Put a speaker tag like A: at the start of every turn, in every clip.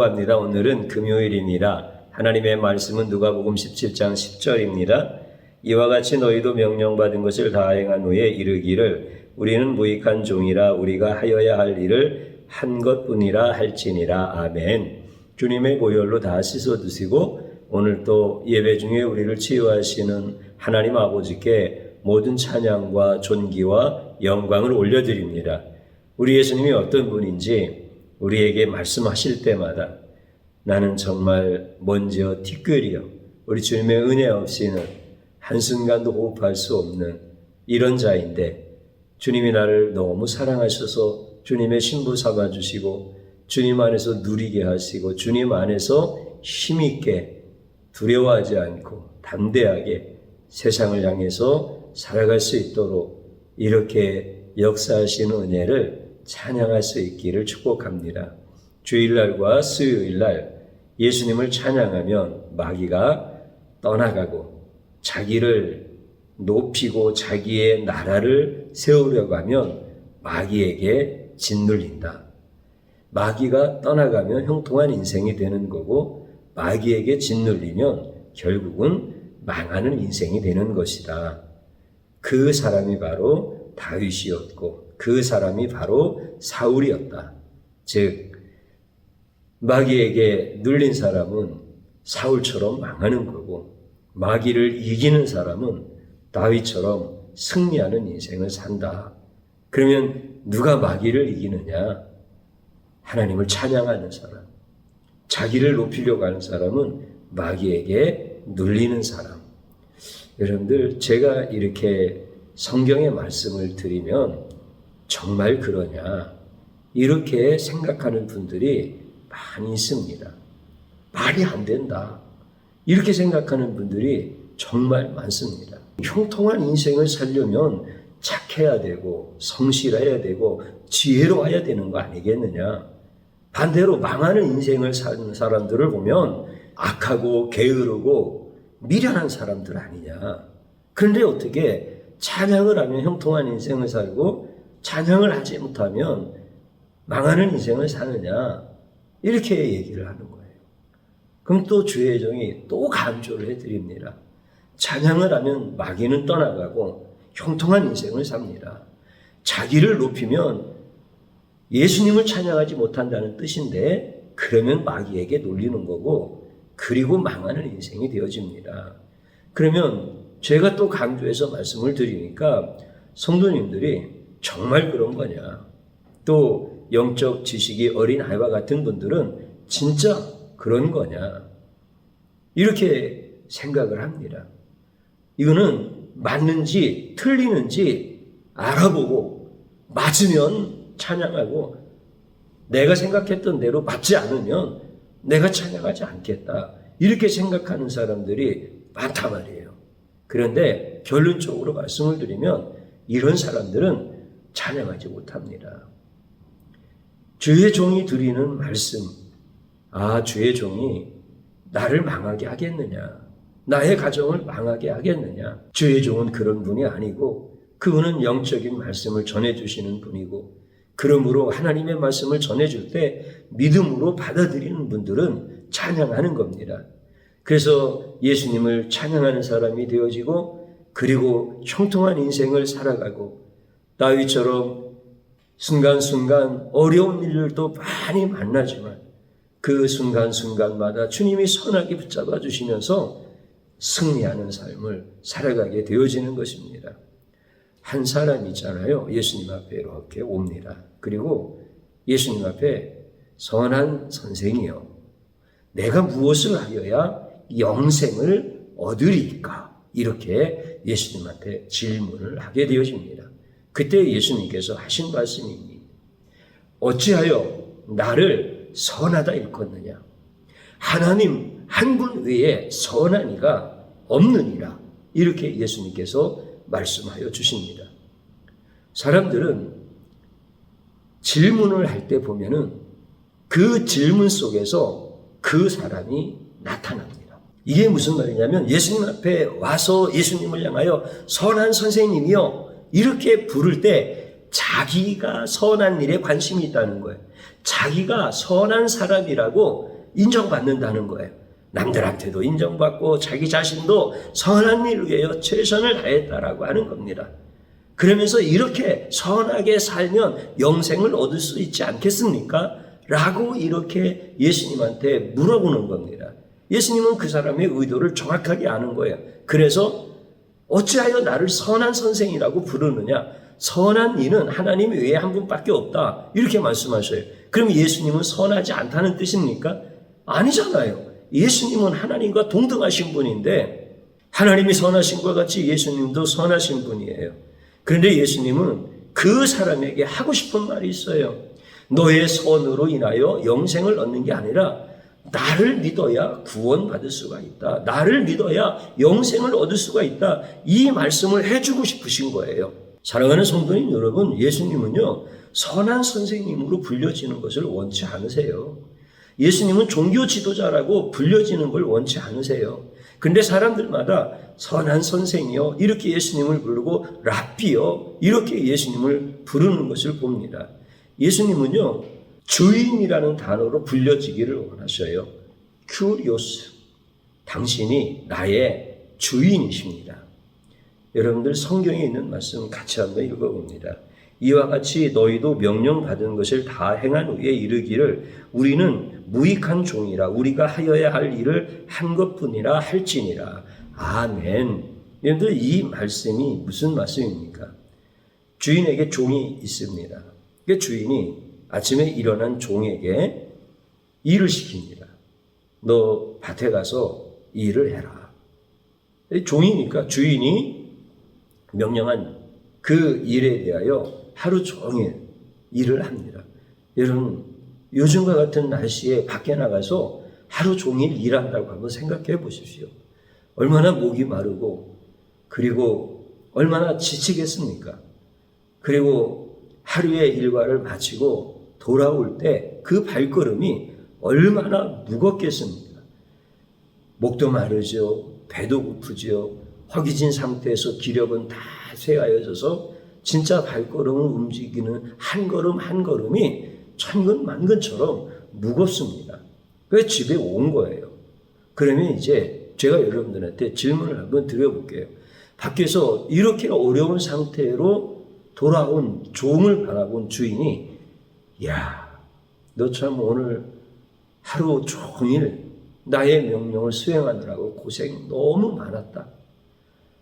A: 감사합니다. 오늘은 금요일입니다. 하나님의 말씀은 누가복음 17장 10절입니다. 이와 같이 너희도 명령받은 것을 다 행한 후에 이르기를 우리는 무익한 종이라 우리가 하여야 할 일을 한 것뿐이라 할지니라. 아멘. 주님의 보혈로 다 씻어 드시고 오늘 또 예배 중에 우리를 치유하시는 하나님 아버지께 모든 찬양과 존귀와 영광을 올려드립니다. 우리 예수님이 어떤 분인지 우리에게 말씀하실 때마다 나는 정말 먼지여 티끌이여 우리 주님의 은혜 없이는 한순간도 호흡할 수 없는 이런 자인데 주님이 나를 너무 사랑하셔서 주님의 신부 삼아주시고 주님 안에서 누리게 하시고 주님 안에서 힘있게 두려워하지 않고 담대하게 세상을 향해서 살아갈 수 있도록 이렇게 역사하시는 은혜를 찬양할 수 있기를 축복합니다. 주일날과 수요일날 예수님을 찬양하면 마귀가 떠나가고 자기를 높이고 자기의 나라를 세우려고 하면 마귀에게 짓눌린다. 마귀가 떠나가면 형통한 인생이 되는 거고 마귀에게 짓눌리면 결국은 망하는 인생이 되는 것이다. 그 사람이 바로 다윗이었고 그 사람이 바로 사울이었다. 즉 마귀에게 눌린 사람은 사울처럼 망하는 거고 마귀를 이기는 사람은 다윗처럼 승리하는 인생을 산다. 그러면 누가 마귀를 이기느냐? 하나님을 찬양하는 사람. 자기를 높이려고 하는 사람은 마귀에게 눌리는 사람. 여러분들 제가 이렇게 성경의 말씀을 드리면 정말 그러냐? 이렇게 생각하는 분들이 많이 있습니다. 말이 안 된다. 이렇게 생각하는 분들이 정말 많습니다. 형통한 인생을 살려면 착해야 되고 성실해야 되고 지혜로워야 되는 거 아니겠느냐? 반대로 망하는 인생을 사는 사람들을 보면 악하고 게으르고 미련한 사람들 아니냐? 그런데 어떻게 찬양을 하면 형통한 인생을 살고 찬양을 하지 못하면 망하는 인생을 사느냐? 이렇게 얘기를 하는 거예요. 그럼 또 주의 종이 또 강조를 해드립니다. 찬양을 하면 마귀는 떠나가고 형통한 인생을 삽니다. 자기를 높이면 예수님을 찬양하지 못한다는 뜻인데 그러면 마귀에게 놀리는 거고 그리고 망하는 인생이 되어집니다. 그러면 제가 또 강조해서 말씀을 드리니까 성도님들이 정말 그런 거냐? 또 영적 지식이 어린 아이와 같은 분들은 진짜 그런 거냐? 이렇게 생각을 합니다. 이거는 맞는지 틀리는지 알아보고 맞으면 찬양하고 내가 생각했던 대로 맞지 않으면 내가 찬양하지 않겠다. 이렇게 생각하는 사람들이 많단 말이에요. 그런데 결론적으로 말씀을 드리면 이런 사람들은 찬양하지 못합니다. 주의 종이 드리는 말씀, 주의 종이 나를 망하게 하겠느냐? 나의 가정을 망하게 하겠느냐? 주의 종은 그런 분이 아니고 그분은 영적인 말씀을 전해주시는 분이고 그러므로 하나님의 말씀을 전해줄 때 믿음으로 받아들이는 분들은 찬양하는 겁니다. 그래서 예수님을 찬양하는 사람이 되어지고 그리고 형통한 인생을 살아가고 다윗처럼 순간순간 어려운 일들도 많이 만나지만 그 순간순간마다 주님이 선하게 붙잡아 주시면서 승리하는 삶을 살아가게 되어지는 것입니다. 한 사람이 있잖아요. 예수님 앞에 이렇게 옵니다. 그리고 예수님 앞에 선한 선생이여 내가 무엇을 하여야 영생을 얻으리까? 이렇게 예수님한테 질문을 하게 되어집니다. 그때 예수님께서 하신 말씀입니다. 어찌하여 나를 선하다 일컫느냐? 하나님 한 분 외에 선한 이가 없느니라. 이렇게 예수님께서 말씀하여 주십니다. 사람들은 질문을 할 때 보면은 그 질문 속에서 그 사람이 나타납니다. 이게 무슨 말이냐면 예수님 앞에 와서 예수님을 향하여 선한 선생님이요 이렇게 부를 때 자기가 선한 일에 관심이 있다는 거예요. 자기가 선한 사람이라고 인정받는다는 거예요. 남들한테도 인정받고 자기 자신도 선한 일을 위하여 최선을 다했다라고 하는 겁니다. 그러면서 이렇게 선하게 살면 영생을 얻을 수 있지 않겠습니까? 라고 이렇게 예수님한테 물어보는 겁니다. 예수님은 그 사람의 의도를 정확하게 아는 거예요. 그래서 어찌하여 나를 선한 선생이라고 부르느냐? 선한 이는 하나님 외에 한 분밖에 없다. 이렇게 말씀하셔요. 그럼 예수님은 선하지 않다는 뜻입니까? 아니잖아요. 예수님은 하나님과 동등하신 분인데 하나님이 선하신 것 같이 예수님도 선하신 분이에요. 그런데 예수님은 그 사람에게 하고 싶은 말이 있어요. 너의 선으로 인하여 영생을 얻는 게 아니라 나를 믿어야 구원받을 수가 있다. 나를 믿어야 영생을 얻을 수가 있다. 이 말씀을 해주고 싶으신 거예요. 사랑하는 성도님 여러분, 예수님은요, 선한 선생님으로 불려지는 것을 원치 않으세요. 예수님은 종교 지도자라고 불려지는 걸 원치 않으세요. 근데 사람들마다 선한 선생이요, 이렇게 예수님을 부르고 랍비요, 이렇게 예수님을 부르는 것을 봅니다. 예수님은요, 주인이라는 단어로 불려지기를 원하셔요. 큐리오스, 당신이 나의 주인이십니다. 여러분들 성경에 있는 말씀 같이 한번 읽어봅니다. 이와 같이 너희도 명령받은 것을 다 행한 후에 이르기를 우리는 무익한 종이라 우리가 하여야 할 일을 한 것뿐이라 할지니라. 아멘. 여러분들 이 말씀이 무슨 말씀입니까? 주인에게 종이 있습니다. 그 주인이 아침에 일어난 종에게 일을 시킵니다. 너 밭에 가서 일을 해라. 종이니까 주인이 명령한 그 일에 대하여 하루 종일 일을 합니다. 여러분, 요즘과 같은 날씨에 밖에 나가서 하루 종일 일한다고 한번 생각해 보십시오. 얼마나 목이 마르고 그리고 얼마나 지치겠습니까? 그리고 하루의 일과를 마치고 돌아올 때 그 발걸음이 얼마나 무겁겠습니까? 목도 마르죠. 배도 고프죠. 허기진 상태에서 기력은 다 쇠하여져서 진짜 발걸음을 움직이는 한 걸음 한 걸음이 천근 만근처럼 무겁습니다. 그래서 집에 온 거예요. 그러면 이제 제가 여러분들한테 질문을 한번 드려볼게요. 밖에서 이렇게 어려운 상태로 돌아온 종을 바라본 주인이 야, 너 참 오늘 하루 종일 나의 명령을 수행하느라고 고생 너무 많았다.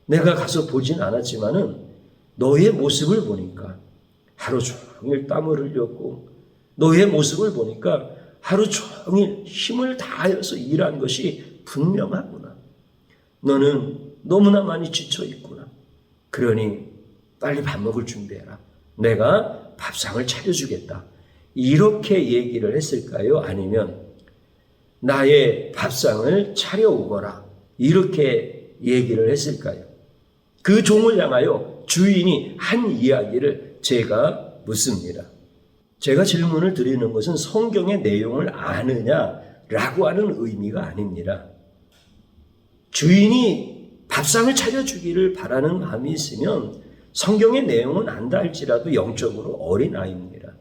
A: 내가 가서 보진 않았지만은 너의 모습을 보니까 하루 종일 땀을 흘렸고 너의 모습을 보니까 하루 종일 힘을 다하여서 일한 것이 분명하구나. 너는 너무나 많이 지쳐 있구나. 그러니 빨리 밥 먹을 준비해라. 내가 밥상을 차려주겠다. 이렇게 얘기를 했을까요? 아니면 나의 밥상을 차려오거라. 이렇게 얘기를 했을까요? 그 종을 향하여 주인이 한 이야기를 제가 묻습니다. 제가 질문을 드리는 것은 성경의 내용을 아느냐라고 하는 의미가 아닙니다. 주인이 밥상을 차려주기를 바라는 마음이 있으면 성경의 내용은 안다 할지라도 영적으로 어린아이입니다.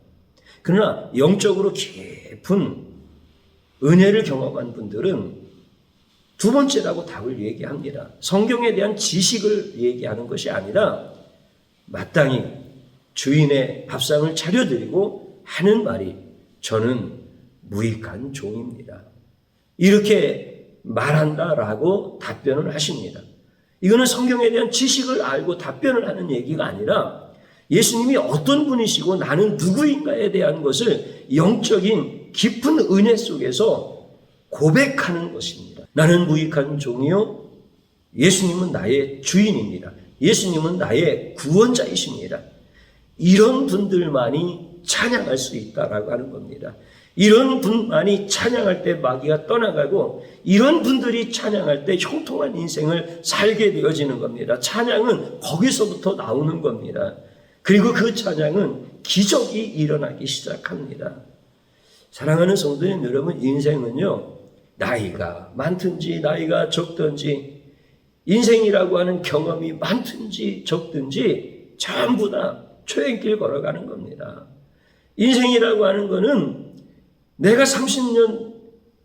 A: 그러나 영적으로 깊은 은혜를 경험한 분들은 두 번째라고 답을 얘기합니다. 성경에 대한 지식을 얘기하는 것이 아니라 마땅히 주인의 밥상을 차려드리고 하는 말이 저는 무익한 종입니다. 이렇게 말한다라고 답변을 하십니다. 이거는 성경에 대한 지식을 알고 답변을 하는 얘기가 아니라 예수님이 어떤 분이시고 나는 누구인가에 대한 것을 영적인 깊은 은혜 속에서 고백하는 것입니다. 나는 무익한 종이요. 예수님은 나의 주인입니다. 예수님은 나의 구원자이십니다. 이런 분들만이 찬양할 수 있다라고 하는 겁니다. 이런 분만이 찬양할 때 마귀가 떠나가고 이런 분들이 찬양할 때 형통한 인생을 살게 되어지는 겁니다. 찬양은 거기서부터 나오는 겁니다. 그리고 그 찬양은 기적이 일어나기 시작합니다. 사랑하는 성도님 여러분, 인생은요, 나이가 많든지 나이가 적든지 인생이라고 하는 경험이 많든지 적든지 전부 다 초행길 걸어가는 겁니다. 인생이라고 하는 거는 내가 30년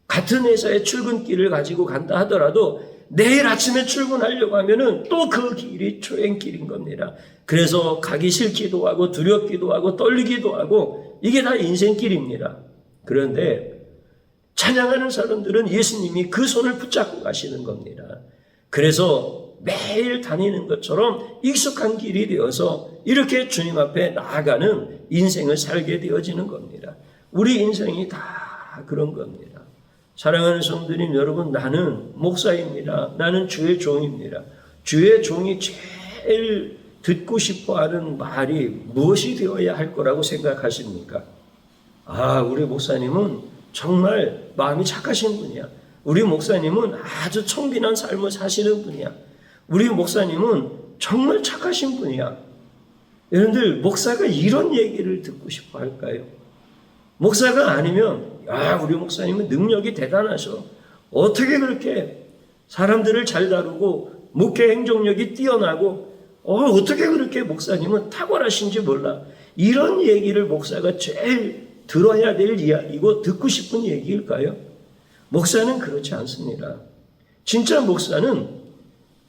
A: 같은 회사에 출근길을 가지고 간다 하더라도 내일 아침에 출근하려고 하면은 또 그 길이 초행길인 겁니다. 그래서 가기 싫기도 하고 두렵기도 하고 떨리기도 하고 이게 다 인생길입니다. 그런데 찬양하는 사람들은 예수님이 그 손을 붙잡고 가시는 겁니다. 그래서 매일 다니는 것처럼 익숙한 길이 되어서 이렇게 주님 앞에 나아가는 인생을 살게 되어지는 겁니다. 우리 인생이 다 그런 겁니다. 사랑하는 성도님 여러분, 나는 목사입니다. 나는 주의 종입니다. 주의 종이 제일 듣고 싶어하는 말이 무엇이 되어야 할 거라고 생각하십니까? 우리 목사님은 정말 마음이 착하신 분이야. 우리 목사님은 아주 청빈한 삶을 사시는 분이야. 우리 목사님은 정말 착하신 분이야. 여러분들, 목사가 이런 얘기를 듣고 싶어 할까요? 목사가 아니면 우리 목사님은 능력이 대단하셔. 어떻게 그렇게 사람들을 잘 다루고 목회 행정력이 뛰어나고 어떻게 그렇게 목사님은 탁월하신지 몰라. 이런 얘기를 목사가 제일 들어야 될 이야기고 듣고 싶은 얘기일까요? 목사는 그렇지 않습니다. 진짜 목사는,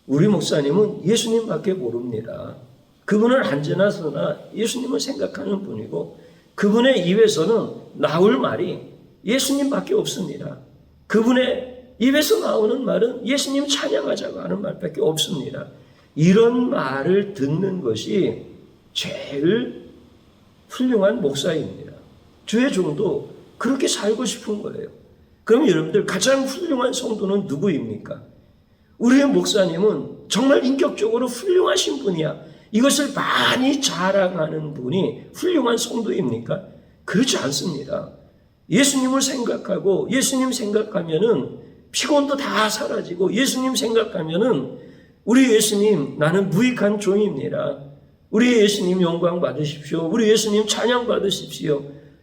A: 우리 목사님은 예수님밖에 모릅니다. 그분은 언제나 서나 예수님을 생각하는 분이고 그분의 입에서는 나올 말이 예수님밖에 없습니다. 그분의 입에서 나오는 말은 예수님 찬양하자고 하는 말밖에 없습니다. 이런 말을 듣는 것이 제일 훌륭한 목사입니다. 주의 종도 그렇게 살고 싶은 거예요. 그럼 여러분들, 가장 훌륭한 성도는 누구입니까? 우리의 목사님은 정말 인격적으로 훌륭하신 분이야. 이것을 많이 자랑하는 분이 훌륭한 성도입니까? 그렇지 않습니다. 예수님을 생각하고 예수님 생각하면은 피곤도 다 사라지고, 예수님 생각하면은 우리 예수님, 나는 무익한 종입니다. 우리 예수님 영광 받으십시오. 우리 예수님 찬양 받으십시오.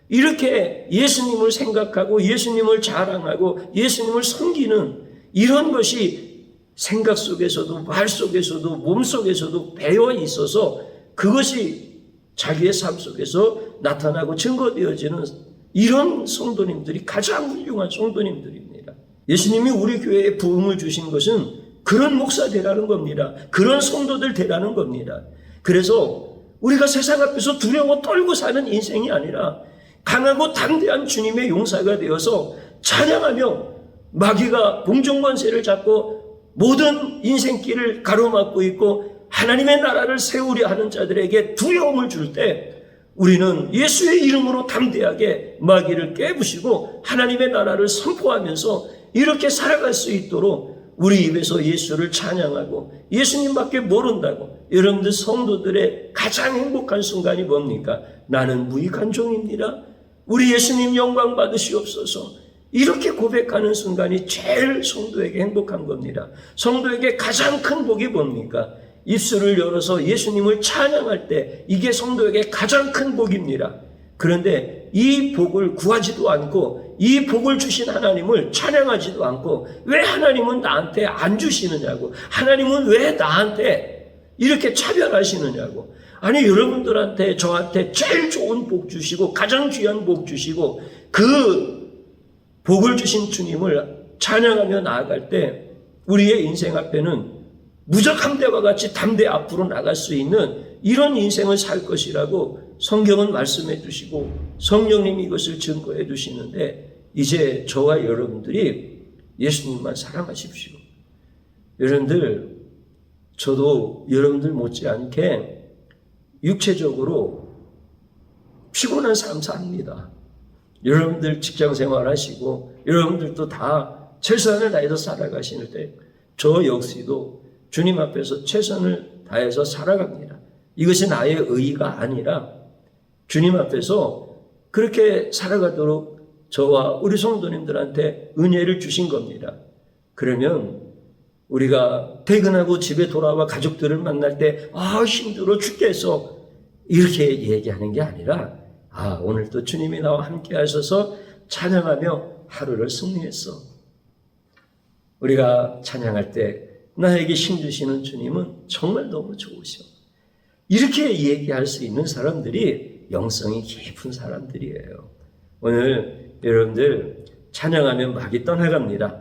A: 이렇게 예수님을 생각하고 예수님을 자랑하고 예수님을 섬기는 이런 것이 생각 속에서도 말 속에서도 몸 속에서도 배어 있어서 그것이 자기의 삶 속에서 나타나고 증거되어지는 이런 성도님들이 가장 훌륭한 성도님들입니다. 예수님이 우리 교회에 부흥을 주신 것은 그런 목사 되라는 겁니다. 그런 성도들 되라는 겁니다. 그래서 우리가 세상 앞에서 두려워 떨고 사는 인생이 아니라 강하고 담대한 주님의 용사가 되어서 찬양하며 마귀가 공중권세를 잡고 모든 인생길을 가로막고 있고 하나님의 나라를 세우려 하는 자들에게 두려움을 줄 때 우리는 예수의 이름으로 담대하게 마귀를 깨부시고 하나님의 나라를 선포하면서 이렇게 살아갈 수 있도록 우리 입에서 예수를 찬양하고 예수님밖에 모른다고. 여러분들 성도들의 가장 행복한 순간이 뭡니까? 나는 무익한 종입니다. 우리 예수님 영광 받으시옵소서. 이렇게 고백하는 순간이 제일 성도에게 행복한 겁니다. 성도에게 가장 큰 복이 뭡니까? 입술을 열어서 예수님을 찬양할 때 이게 성도에게 가장 큰 복입니다. 그런데 이 복을 구하지도 않고 이 복을 주신 하나님을 찬양하지도 않고 왜 하나님은 나한테 안 주시느냐고, 하나님은 왜 나한테 이렇게 차별하시느냐고. 아니, 여러분들한테 저한테 제일 좋은 복 주시고 가장 귀한 복 주시고 그 복을 주신 주님을 찬양하며 나아갈 때 우리의 인생 앞에는 무적한 데와 같이 담대 앞으로 나갈 수 있는 이런 인생을 살 것이라고 성경은 말씀해 주시고 성령님이 이것을 증거해 주시는데, 이제 저와 여러분들이 예수님만 사랑하십시오. 여러분들, 저도 여러분들 못지않게 육체적으로 피곤한 삶 삽니다. 여러분들 직장 생활하시고 여러분들도 다 최선을 다해서 살아가시는 때 저 역시도 주님 앞에서 최선을 다해서 살아갑니다. 이것이 나의 의의가 아니라 주님 앞에서 그렇게 살아가도록 저와 우리 성도님들한테 은혜를 주신 겁니다. 그러면 우리가 퇴근하고 집에 돌아와 가족들을 만날 때 힘들어 죽겠어 이렇게 얘기하는 게 아니라 오늘도 주님이 나와 함께 하셔서 찬양하며 하루를 승리했어. 우리가 찬양할 때 나에게 힘 주시는 주님은 정말 너무 좋으셔. 이렇게 얘기할 수 있는 사람들이 영성이 깊은 사람들이에요. 오늘 여러분들 찬양하면 마귀 떠나갑니다.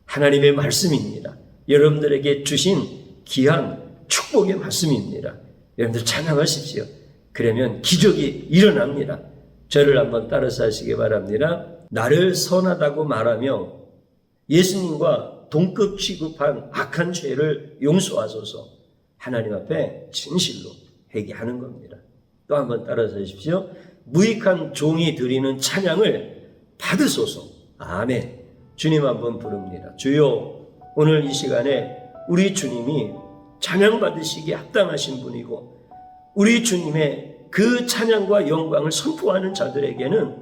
A: 하나님의 말씀입니다. 여러분들에게 주신 귀한 축복의 말씀입니다. 여러분들 찬양하십시오. 그러면 기적이 일어납니다. 저를 한번 따라서 하시기 바랍니다. 나를 선하다고 말하며 예수님과 동급 취급한 악한 죄를 용서하소서. 하나님 앞에 진실로 회개하는 겁니다. 또 한번 따라서 하십시오. 무익한 종이 드리는 찬양을 받으소서. 아멘. 주님 한번 부릅니다. 주여, 오늘 이 시간에 우리 주님이 찬양 받으시기에 합당하신 분이고 우리 주님의 그 찬양과 영광을 선포하는 자들에게는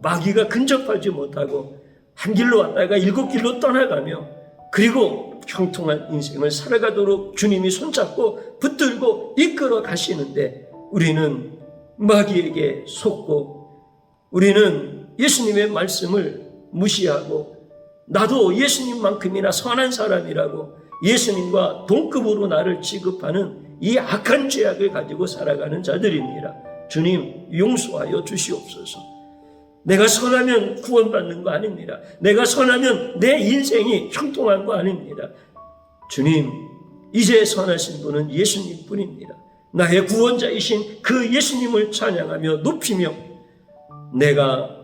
A: 마귀가 근접하지 못하고 한 길로 왔다가 7길로 떠나가며 그리고 형통한 인생을 살아가도록 주님이 손잡고 붙들고 이끌어 가시는데 우리는 마귀에게 속고 우리는 예수님의 말씀을 무시하고 나도 예수님만큼이나 선한 사람이라고 예수님과 동급으로 나를 취급하는 이 악한 죄악을 가지고 살아가는 자들입니다. 주님 용서하여 주시옵소서. 내가 선하면 구원받는 거 아닙니다. 내가 선하면 내 인생이 형통한 거 아닙니다. 주님, 이제 선하신 분은 예수님 뿐입니다. 나의 구원자이신 그 예수님을 찬양하며 높이며 내가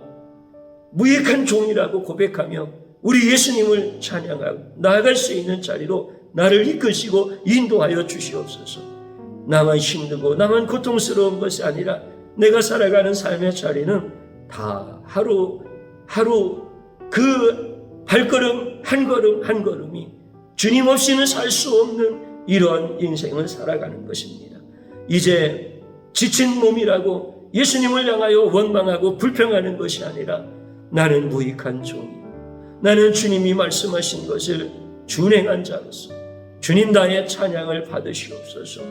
A: 무익한 종이라고 고백하며 우리 예수님을 찬양하고 나아갈 수 있는 자리로 나를 이끄시고 인도하여 주시옵소서. 나만 힘들고 나만 고통스러운 것이 아니라 내가 살아가는 삶의 자리는 다 하루 그 발걸음 한 걸음 한 걸음이 주님 없이는 살 수 없는 이러한 인생을 살아가는 것입니다. 이제 지친 몸이라고 예수님을 향하여 원망하고 불평하는 것이 아니라 나는 무익한 종이, 나는 주님이 말씀하신 것을 준행한 자로서 주님 나의 찬양을 받으시옵소서.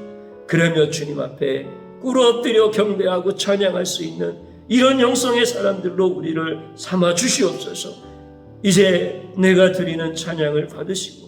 A: 그러며 주님 앞에 꿇어 엎드려 경배하고 찬양할 수 있는 이런 영성의 사람들로 우리를 삼아 주시옵소서. 이제 내가 드리는 찬양을 받으시고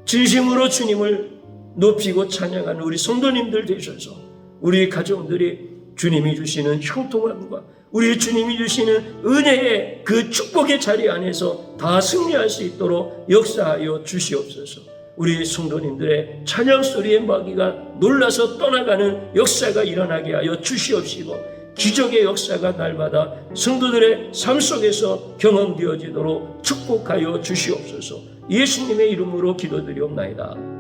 A: 진심으로 주님을 높이고 찬양하는 우리 성도님들 되셔서 우리 가정들이 주님이 주시는 형통함과 우리 주님이 주시는 은혜의 그 축복의 자리 안에서 다 승리할 수 있도록 역사하여 주시옵소서. 우리 성도님들의 찬양 소리에 마귀가 놀라서 떠나가는 역사가 일어나게 하여 주시옵시고 기적의 역사가 날마다 성도들의 삶 속에서 경험되어지도록 축복하여 주시옵소서. 예수님의 이름으로 기도드리옵나이다.